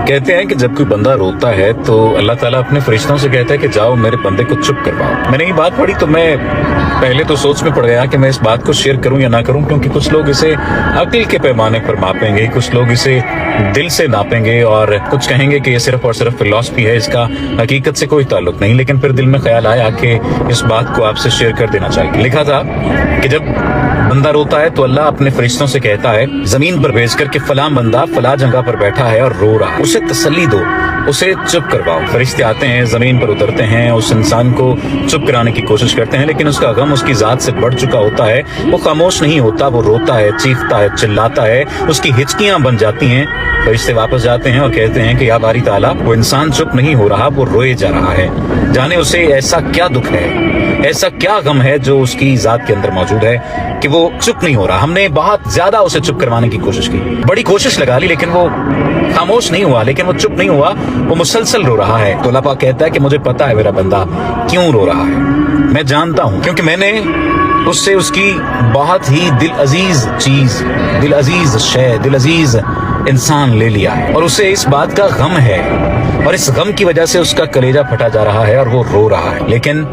कहते हैं कि जब कोई बंदा रोता है तो अल्लाह ताला अपने फरिश्तों से कहता है कि जाओ मेरे बंदे को चुप करवाओ। मैंने ये बात पढ़ी तो मैं पहले तो सोच में पड़ गया कि मैं इस बात को शेयर करूं या ना करूं, क्योंकि कुछ लोग इसे अक्ल के पैमाने पर मापेंगे, कुछ लोग इसे दिल से नापेंगे और कुछ कहेंगे कि ये सिर्फ और सिर्फ फिलॉसफी है, इसका हकीकत से कोई ताल्लुक नहीं। लेकिन फिर दिल में ख्याल आया कि इस बात को आपसे शेयर कर देना चाहिए। लिखा था कि जब बंदा रोता है तो अल्लाह अपने फरिश्तों से कहता है जमीन पर भेज कर के फलां बंदा फलां जगह पर बैठा है और रो रहा है, उसे तसल्ली दो, उसे चुप करवाओ। फरिश्ते आते हैं, जमीन पर उतरते हैं, उस इंसान को चुप कराने की कोशिश करते हैं, लेकिन उसका गम उसकी जात से बढ़ चुका होता है। वो खामोश नहीं होता, वो रोता है, चीखता है, चिल्लाता है, उसकी हिचकियां बन जाती हैं। फरिश्ते वापस जाते हैं और कहते हैं कि या बारी ताला, वो इंसान चुप नहीं हो रहा, वो रोए जा रहा है। जाने उसे ऐसा क्या दुख है, ऐसा क्या गम है जो उसकी जात के अंदर मौजूद है कि वो चुप नहीं हो रहा। हमने बहुत ज्यादा उसे चुप करवाने की कोशिश की, बड़ी कोशिश लगा ली, लेकिन वो खामोश नहीं हुआ, लेकिन वो चुप नहीं हुआ, वो मुसलसल रो रहा है। तो अल्लाह पाक कहता है कि मुझे पता है मेरा बंदा क्यों रो रहा है, मैं जानता हूं, क्योंकि मैंने उससे उसकी बहुत ही दिल अजीज चीज, दिल अजीज शय, दिल अजीज इंसान ले लिया है और उसे इस बात का गम है और इस गम की वजह से उसका कलेजा फटा जा रहा है और वो रो रहा है। लेकिन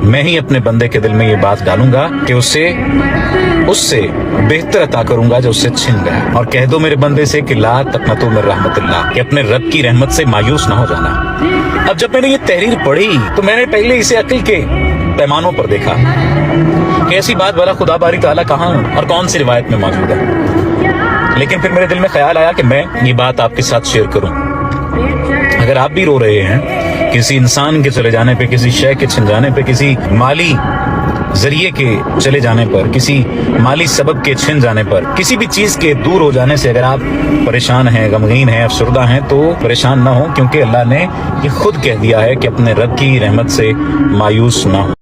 मैं ही अपने बंदे के दिल में ये बात डालूंगा कि उससे बेहतर अता करूंगा जो उससे छिन गया। और कह दो मेरे बंदे से कि ला तकनतु मिन रहमतिल्लाह, कि अपने रब की रहमत से मायूस ना हो जाना। अब जब मैंने ये तहरीर पढ़ी तो मैंने पहले इसे अक्ल के पैमानों पर देखा कि ऐसी बात वाला खुदा बारी ताला कहाँ और कौन सी रिवायत में मौजूद है। लेकिन फिर मेरे दिल में ख्याल आया कि मैं ये बात आपके साथ शेयर करूं। अगर आप भी रो रहे हैं किसी इंसान के चले जाने पे, किसी शय के छिन जाने पे, किसी माली जरिए के चले जाने पर, किसी माली सबब के छिन जाने पर, किसी भी चीज के दूर हो जाने से अगर आप परेशान हैं, गमगीन हैं, अफसरदा हैं, तो परेशान ना हो, क्योंकि अल्लाह ने ये खुद कह दिया है कि अपने रब की रहमत से मायूस ना हो।